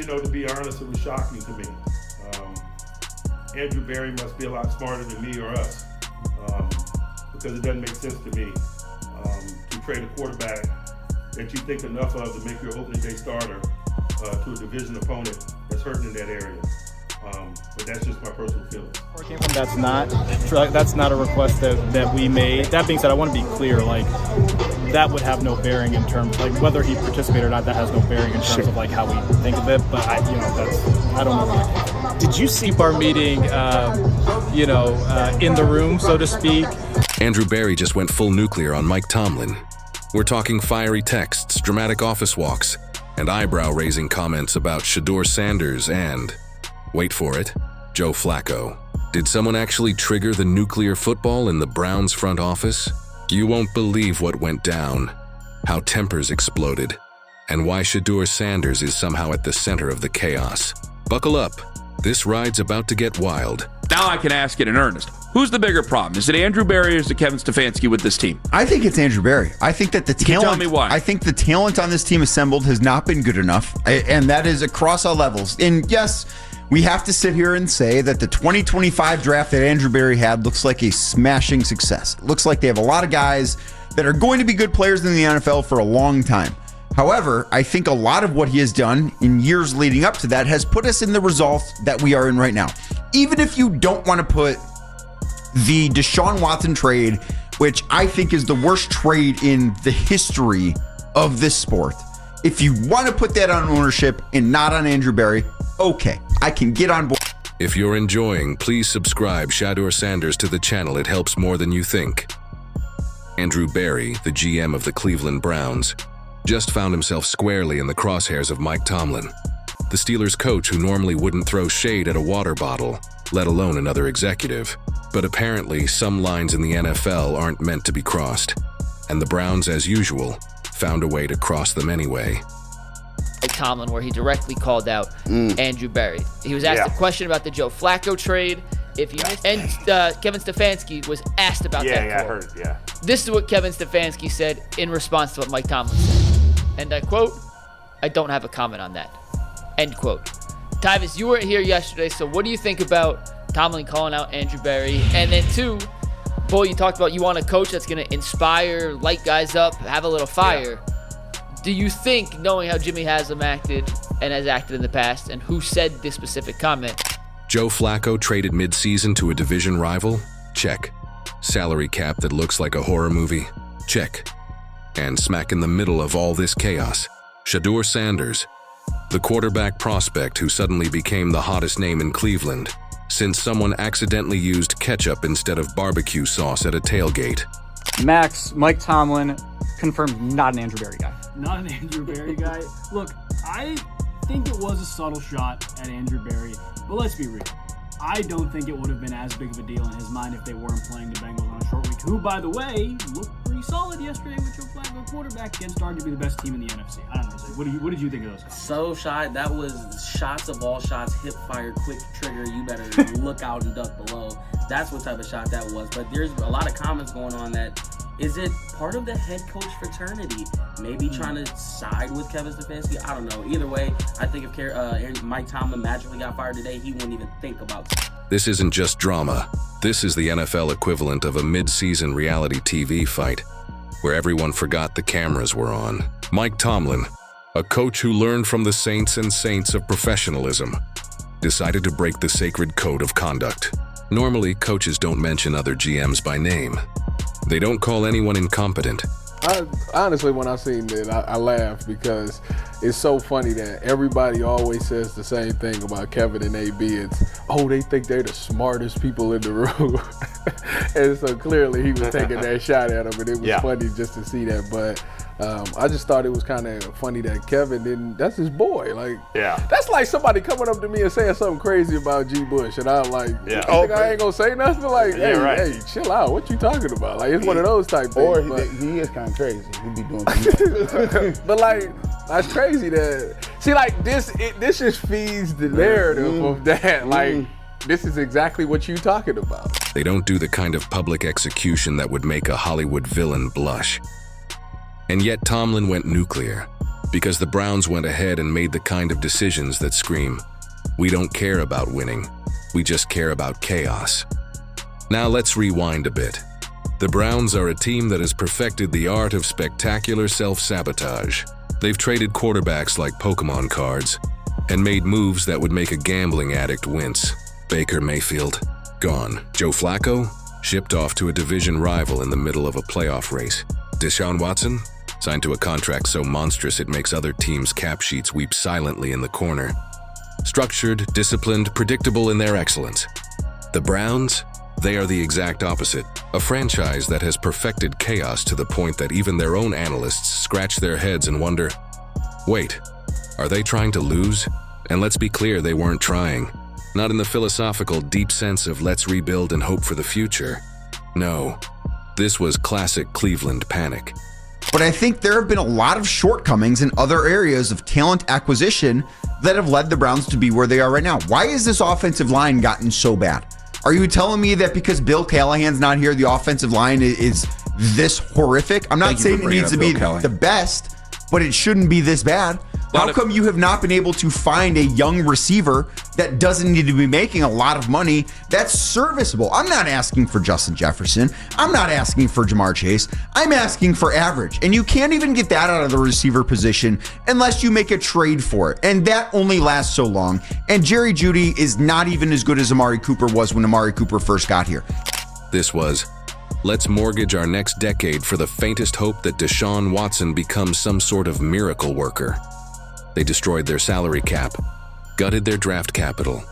To be honest, it was shocking to me. Andrew Berry must be a lot smarter than me or us, because it doesn't make sense to me to trade a quarterback that you think enough of to make your opening day starter to a division opponent that's hurting in that area. But that's just my personal feeling. That's not a request that we made. That being said, I want to be clear, that would have no bearing in terms, whether he participated or not, that has no bearing in terms of how we think of it. But I don't know where it came from. Did you see our meeting, in the room, so to speak? Andrew Berry just went full nuclear on Mike Tomlin. We're talking fiery texts, dramatic office walks, and eyebrow-raising comments about Shedeur Sanders and, wait for it, Joe Flacco. Did someone actually trigger the nuclear football in the Browns front office? You won't believe what went down, how tempers exploded, and why Shedeur Sanders is somehow at the center of the chaos. Buckle up. This ride's about to get wild. Now I can ask it in earnest. Who's the bigger problem? Is it Andrew Berry or is it Kevin Stefanski with this team? I think it's Andrew Berry. I think that the talent. Tell me why. I think the talent on this team assembled has not been good enough, and that is across all levels. And yes, we have to sit here and say that the 2025 draft that Andrew Berry had looks like a smashing success. It looks like they have a lot of guys that are going to be good players in the NFL for a long time. However, I think a lot of what he has done in years leading up to that has put us in the results that we are in right now. Even if you don't want to put the Deshaun Watson trade, which I think is the worst trade in the history of this sport, if you want to put that on ownership and not on Andrew Berry, okay, I can get on board. If you're enjoying, please subscribe Shedeur Sanders to the channel. It helps more than you think. Andrew Berry, the GM of the Cleveland Browns, just found himself squarely in the crosshairs of Mike Tomlin, the Steelers coach who normally wouldn't throw shade at a water bottle, let alone another executive. But apparently, some lines in the NFL aren't meant to be crossed, and the Browns, as usual, found a way to cross them anyway. Tomlin, where he directly called out Andrew Berry. He was asked a question about the Joe Flacco trade. If you missed, and Kevin Stefanski was asked about that. I heard it. This is what Kevin Stefanski said in response to what Mike Tomlin said. And I quote, "I don't have a comment on that." End quote. Tyvis, you weren't here yesterday, so what do you think about Tomlin calling out Andrew Berry? And then two, Bull, you talked about you want a coach that's going to inspire, light guys up, have a little fire. Do you think, knowing how Jimmy Haslam acted and has acted in the past, and who said this specific comment? Joe Flacco traded mid-season to a division rival? Check. Salary cap that looks like a horror movie? Check. And smack in the middle of all this chaos, Shedeur Sanders, the quarterback prospect who suddenly became the hottest name in Cleveland since someone accidentally used ketchup instead of barbecue sauce at a tailgate. Max, Mike Tomlin confirmed not an Andrew Berry guy. Not an Andrew Berry guy. Look, I think it was a subtle shot at Andrew Berry, but let's be real. I don't think it would have been as big of a deal in his mind if they weren't playing the Bengals on a short week, who, by the way, looked pretty solid yesterday with Joe Flacco quarterback against arguably the best team in the NFC. I don't know, Zay, what did you think of those comments? So shot, that was shots of all shots, hip fire, quick trigger, you better look out and duck below. That's what type of shot that was. But there's a lot of comments going on that, is it part of the head coach fraternity? Maybe trying to side with Kevin Stefanski? I don't know. Either way, I think if Mike Tomlin magically got fired today, he wouldn't even think about it. This isn't just drama. This is the NFL equivalent of a mid-season reality TV fight, where everyone forgot the cameras were on. Mike Tomlin, a coach who learned from the saints and saints of professionalism, decided to break the sacred code of conduct. Normally, coaches don't mention other GMs by name. They don't call anyone incompetent. Honestly, when I seen it, I laughed because it's so funny that everybody always says the same thing about Kevin and AB. It's, oh, they think they're the smartest people in the room. And so clearly he was taking that shot at him, and it was funny just to see that. But I just thought it was kind of funny that Kevin didn't, that's his boy. Like, that's like somebody coming up to me and saying something crazy about G. Bush. And I'm like, you think I ain't going to say nothing? Like, hey, chill out. What you talking about? Like, it's one of those type things. Or he is kind of crazy. He be doing things. But like, that's crazy that, see, like this just feeds the narrative of that. Like, this is exactly what you talking about. They don't do the kind of public execution that would make a Hollywood villain blush. And yet Tomlin went nuclear. Because the Browns went ahead and made the kind of decisions that scream, "We don't care about winning, we just care about chaos." Now let's rewind a bit. The Browns are a team that has perfected the art of spectacular self-sabotage. They've traded quarterbacks like Pokemon cards and made moves that would make a gambling addict wince. Baker Mayfield, gone. Joe Flacco, shipped off to a division rival in the middle of a playoff race. Deshaun Watson, signed to a contract so monstrous it makes other teams' cap sheets weep silently in the corner. Structured, disciplined, predictable in their excellence. The Browns, they are the exact opposite. A franchise that has perfected chaos to the point that even their own analysts scratch their heads and wonder, wait, are they trying to lose? And let's be clear, they weren't trying. Not in the philosophical, deep sense of let's rebuild and hope for the future. No, this was classic Cleveland panic. But I think there have been a lot of shortcomings in other areas of talent acquisition that have led the Browns to be where they are right now. Why has this offensive line gotten so bad? Are you telling me that because Bill Callahan's not here, the offensive line is this horrific? I'm not saying it needs to be the best, but it shouldn't be this bad. How come you have not been able to find a young receiver that doesn't need to be making a lot of money that's serviceable? I'm not asking for Justin Jefferson. I'm not asking for Jamar Chase. I'm asking for average. And you can't even get that out of the receiver position unless you make a trade for it. And that only lasts so long. And Jerry Jeudy is not even as good as Amari Cooper was when Amari Cooper first got here. This was, let's mortgage our next decade for the faintest hope that Deshaun Watson becomes some sort of miracle worker. They destroyed their salary cap, gutted their draft capital,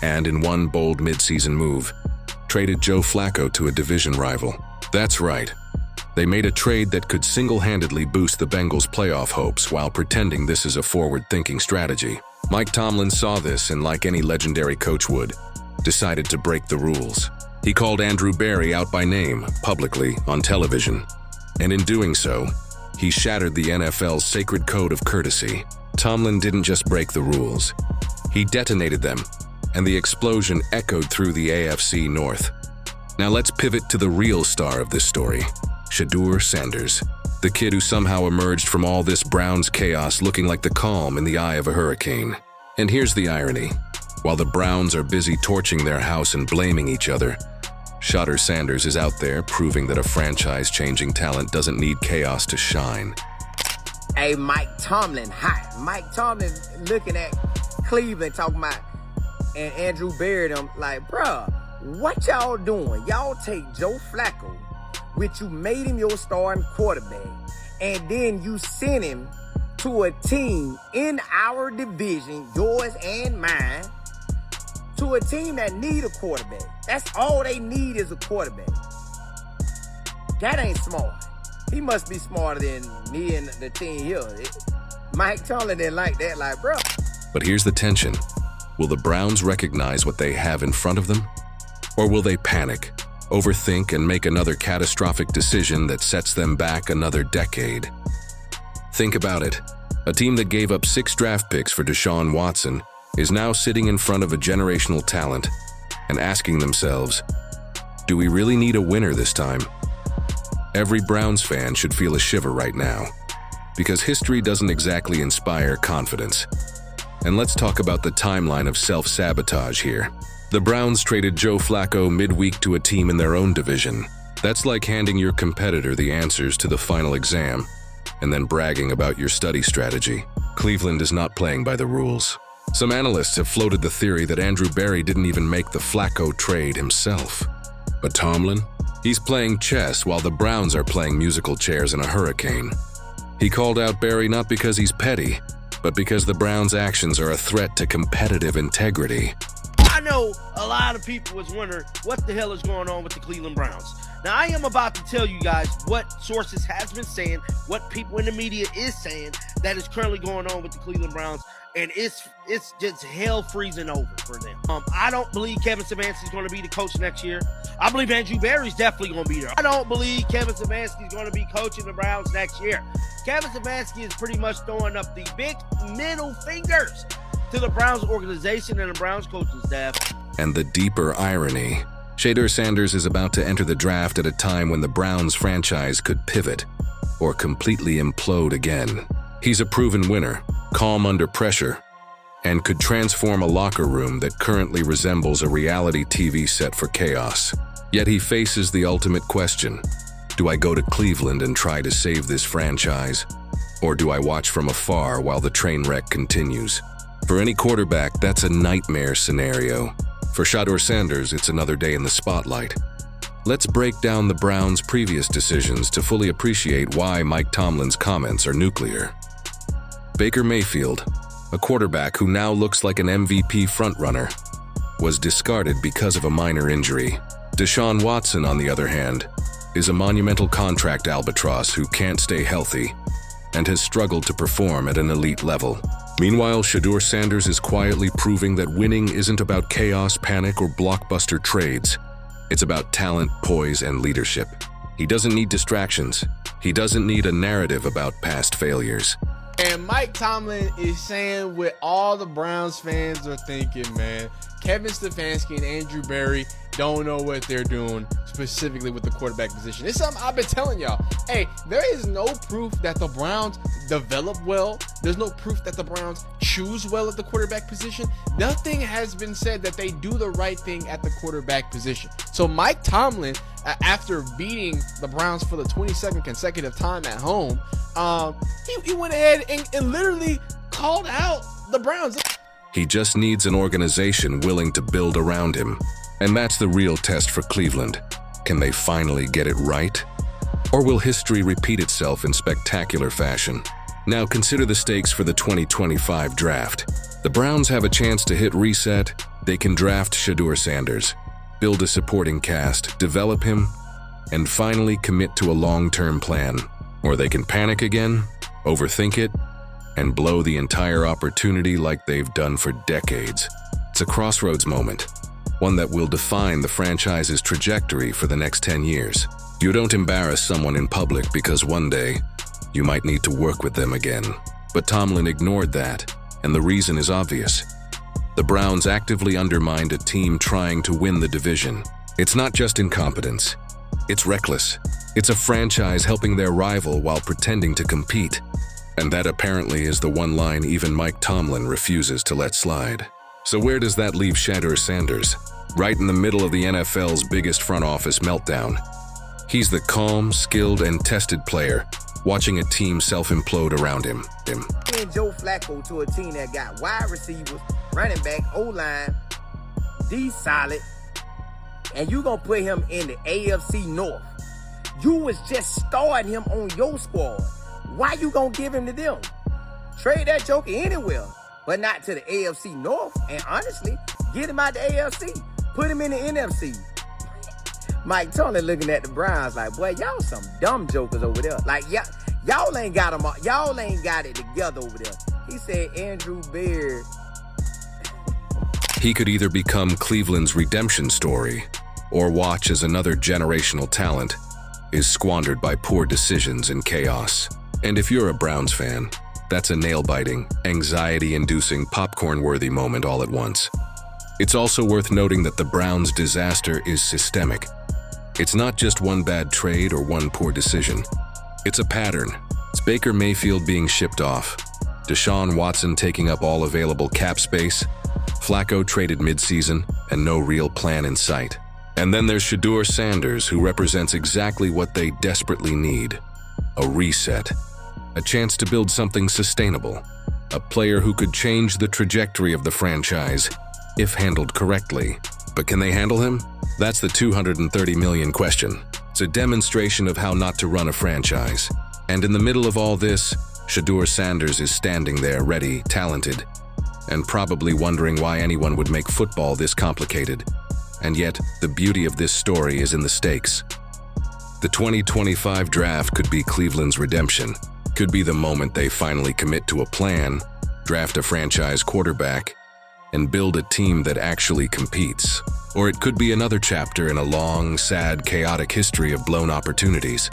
and in one bold midseason move, traded Joe Flacco to a division rival. That's right. They made a trade that could single-handedly boost the Bengals' playoff hopes while pretending this is a forward-thinking strategy. Mike Tomlin saw this and, like any legendary coach would, decided to break the rules. He called Andrew Berry out by name, publicly, on television. And in doing so, he shattered the NFL's sacred code of courtesy. Tomlin didn't just break the rules. He detonated them, and the explosion echoed through the AFC North. Now let's pivot to the real star of this story, Shedeur Sanders, the kid who somehow emerged from all this Browns chaos looking like the calm in the eye of a hurricane. And here's the irony. While the Browns are busy torching their house and blaming each other, Shedeur Sanders is out there proving that a franchise-changing talent doesn't need chaos to shine. Hey, Mike Tomlin, hot. Mike Tomlin looking at Cleveland talking about, and Andrew Berry them like, bruh, what y'all doing? Y'all take Joe Flacco, which you made him your starting quarterback, and then you send him to a team in our division, yours and mine, to a team that need a quarterback. That's all they need is a quarterback. That ain't smart. He must be smarter than me and the team here. Mike Tomlin didn't like that, like, bro. But here's the tension. Will the Browns recognize what they have in front of them? Or will they panic, overthink, and make another catastrophic decision that sets them back another decade? Think about it. A team that gave up 6 draft picks for Deshaun Watson is now sitting in front of a generational talent and asking themselves, do we really need a winner this time? Every Browns fan should feel a shiver right now, because history doesn't exactly inspire confidence. And let's talk about the timeline of self-sabotage here. The Browns traded Joe Flacco midweek to a team in their own division. That's like handing your competitor the answers to the final exam and then bragging about your study strategy. Cleveland is not playing by the rules. Some analysts have floated the theory that Andrew Berry didn't even make the Flacco trade himself. But Tomlin? He's playing chess while the Browns are playing musical chairs in a hurricane. He called out Berry not because he's petty, but because the Browns' actions are a threat to competitive integrity. I know a lot of people was wondering what the hell is going on with the Cleveland Browns. Now, I am about to tell you guys what sources has been saying, what people in the media is saying that is currently going on with the Cleveland Browns, and it's just hell freezing over for them. I don't believe Kevin Stefanski is going to be the coach next year. I believe Andrew Berry's definitely going to be there. I don't believe Kevin Stefanski is going to be coaching the Browns next year. Kevin Stefanski is pretty much throwing up the big middle fingers to the Browns organization and the Browns coaching staff. And the deeper irony, Shedeur Sanders is about to enter the draft at a time when the Browns franchise could pivot or completely implode again. He's a proven winner, calm under pressure, and could transform a locker room that currently resembles a reality TV set for chaos. Yet he faces the ultimate question. Do I go to Cleveland and try to save this franchise? Or do I watch from afar while the train wreck continues? For any quarterback, that's a nightmare scenario. For Shedeur Sanders, it's another day in the spotlight. Let's break down the Browns' previous decisions to fully appreciate why Mike Tomlin's comments are nuclear. Baker Mayfield, a quarterback who now looks like an MVP frontrunner, was discarded because of a minor injury. Deshaun Watson, on the other hand, is a monumental contract albatross who can't stay healthy and has struggled to perform at an elite level. Meanwhile, Shedeur Sanders is quietly proving that winning isn't about chaos, panic, or blockbuster trades. It's about talent, poise, and leadership. He doesn't need distractions. He doesn't need a narrative about past failures. And Mike Tomlin is saying what all the Browns fans are thinking, man. Kevin Stefanski and Andrew Berry don't know what they're doing, specifically with the quarterback position. It's something I've been telling y'all. Hey, there is no proof that the Browns develop well. There's no proof that the Browns choose well at the quarterback position. Nothing has been said that they do the right thing at the quarterback position. So Mike Tomlin, after beating the Browns for the 22nd consecutive time at home, he went ahead and literally called out the Browns. He just needs an organization willing to build around him. And that's the real test for Cleveland. Can they finally get it right? Or will history repeat itself in spectacular fashion? Now consider the stakes for the 2025 draft. The Browns have a chance to hit reset. They can draft Shedeur Sanders, build a supporting cast, develop him, and finally commit to a long-term plan. Or they can panic again, overthink it, and blow the entire opportunity like they've done for decades. It's a crossroads moment, one that will define the franchise's trajectory for the next 10 years. You don't embarrass someone in public because one day, you might need to work with them again. But Tomlin ignored that, and the reason is obvious. The Browns actively undermined a team trying to win the division. It's not just incompetence. It's reckless. It's a franchise helping their rival while pretending to compete. And that apparently is the one line even Mike Tomlin refuses to let slide. So where does that leave Shedeur Sanders? Right in the middle of the NFL's biggest front office meltdown. He's the calm, skilled, and tested player, watching a team self-implode around him. And Joe Flacco to a team that got wide receivers, running back, O-line, D solid, and you gonna put him in the AFC North. You was just starting him on your squad. Why you gonna give him to them? Trade that joker anywhere, but not to the AFC North. And honestly, get him out the AFC. Put him in the NFC. Mike Tomlin looking at the Browns like, boy, y'all some dumb jokers over there. Like, y'all ain't got them. Y'all ain't got it together over there. He said Andrew Beard. He could either become Cleveland's redemption story or watch as another generational talent is squandered by poor decisions and chaos. And if you're a Browns fan, that's a nail-biting, anxiety-inducing, popcorn-worthy moment all at once. It's also worth noting that the Browns' disaster is systemic. It's not just one bad trade or one poor decision. It's a pattern. It's Baker Mayfield being shipped off, Deshaun Watson taking up all available cap space, Flacco traded mid-season, and no real plan in sight. And then there's Shedeur Sanders, who represents exactly what they desperately need: a reset. A chance to build something sustainable. A player who could change the trajectory of the franchise if handled correctly. But can they handle him? That's the $230 million question. It's a demonstration of how not to run a franchise. And in the middle of all this, Shedeur Sanders is standing there ready, talented, and probably wondering why anyone would make football this complicated. And yet, the beauty of this story is in the stakes. The 2025 draft could be Cleveland's redemption. Could be the moment they finally commit to a plan, draft a franchise quarterback, and build a team that actually competes. Or it could be another chapter in a long, sad, chaotic history of blown opportunities.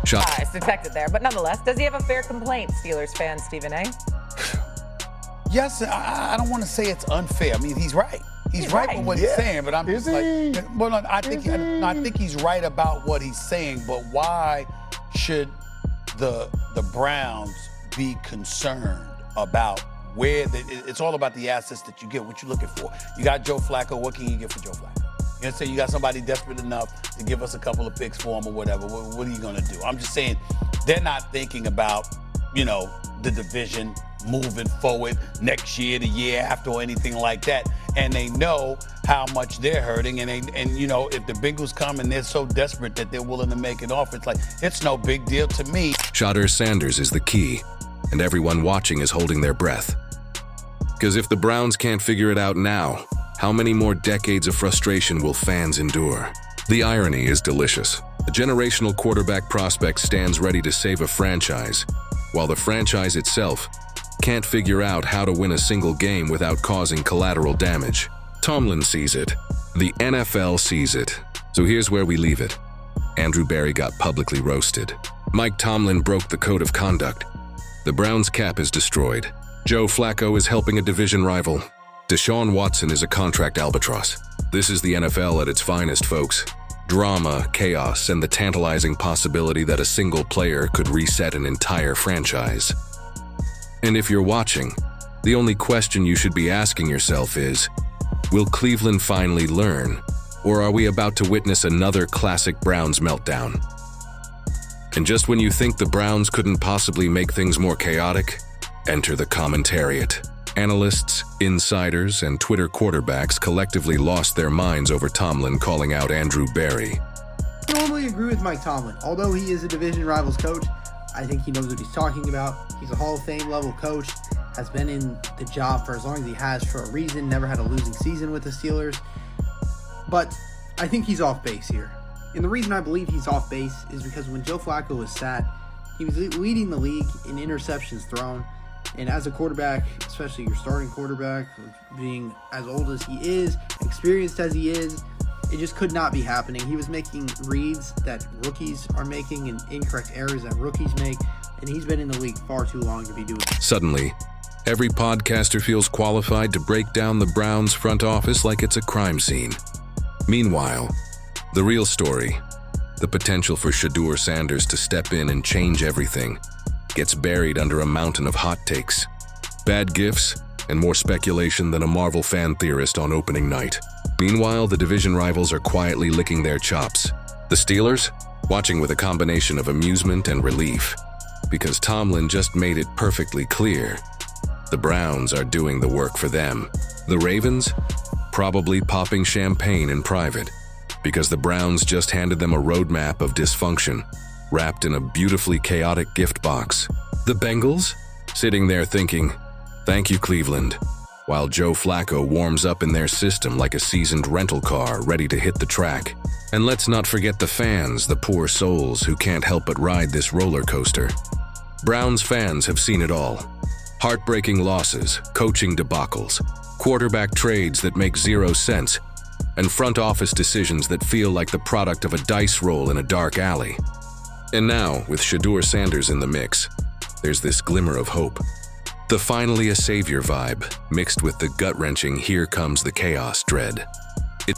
It's detected there, but nonetheless, does he have a fair complaint, Steelers fan Stephen A? Yes, I don't want to say it's unfair. I mean, he's right. He's right with what he's saying, but I'm just like, well, no, I think he's right about what he's saying, but why should the Browns be concerned about where it's all about the assets that you get, what you're looking for. You got Joe Flacco, what can you get for Joe Flacco? You know, say you got somebody desperate enough to give us a couple of picks for him or whatever. What are you gonna do? I'm just saying they're not thinking about, you know, the division moving forward next year, the year after, or anything like that. And they know how much they're hurting. And you know, if the Bengals come and they're so desperate that they're willing to make an offer, it's like, it's no big deal to me. Shedeur Sanders is the key, and everyone watching is holding their breath. Because if the Browns can't figure it out now, how many more decades of frustration will fans endure? The irony is delicious. A generational quarterback prospect stands ready to save a franchise, while the franchise itself can't figure out how to win a single game without causing collateral damage. Tomlin sees it. The NFL sees it. So here's where we leave it. Andrew Berry got publicly roasted. Mike Tomlin broke the code of conduct. The Browns' cap is destroyed. Joe Flacco is helping a division rival. Deshaun Watson is a contract albatross. This is the NFL at its finest, folks. Drama, chaos, and the tantalizing possibility that a single player could reset an entire franchise. And if you're watching, the only question you should be asking yourself is, will Cleveland finally learn, or are we about to witness another classic Browns meltdown? And just when you think the Browns couldn't possibly make things more chaotic, enter the commentariat. Analysts, insiders, and Twitter quarterbacks collectively lost their minds over Tomlin calling out Andrew Berry. I normally agree with Mike Tomlin. Although he is a division rivals coach, I think he knows what he's talking about. He's a Hall of Fame level coach, has been in the job for as long as he has for a reason, never had a losing season with the Steelers. But I think he's off base here. And the reason I believe he's off base is because when Joe Flacco was sat, he was leading the league in interceptions thrown. And as a quarterback, especially your starting quarterback, being as old as he is, experienced as he is, it just could not be happening. He was making reads that rookies are making and incorrect errors that rookies make, and he's been in the league far too long to be doing that. Suddenly, every podcaster feels qualified to break down the Browns front office like it's a crime scene. Meanwhile, the real story, the potential for Shedeur Sanders to step in and change everything, gets buried under a mountain of hot takes, bad gifts, and more speculation than a Marvel fan theorist on opening night. Meanwhile, the division rivals are quietly licking their chops. The Steelers, watching with a combination of amusement and relief, because Tomlin just made it perfectly clear. The Browns are doing the work for them. The Ravens, probably popping champagne in private, because the Browns just handed them a roadmap of dysfunction, wrapped in a beautifully chaotic gift box. The Bengals, sitting there thinking, "Thank you, Cleveland," while Joe Flacco warms up in their system like a seasoned rental car ready to hit the track. And let's not forget the fans, the poor souls who can't help but ride this roller coaster. Browns fans have seen it all. Heartbreaking losses, coaching debacles, quarterback trades that make zero sense, and front office decisions that feel like the product of a dice roll in a dark alley. And now, with Shedeur Sanders in the mix, there's this glimmer of hope. The finally a savior vibe, mixed with the gut-wrenching here comes the chaos dread.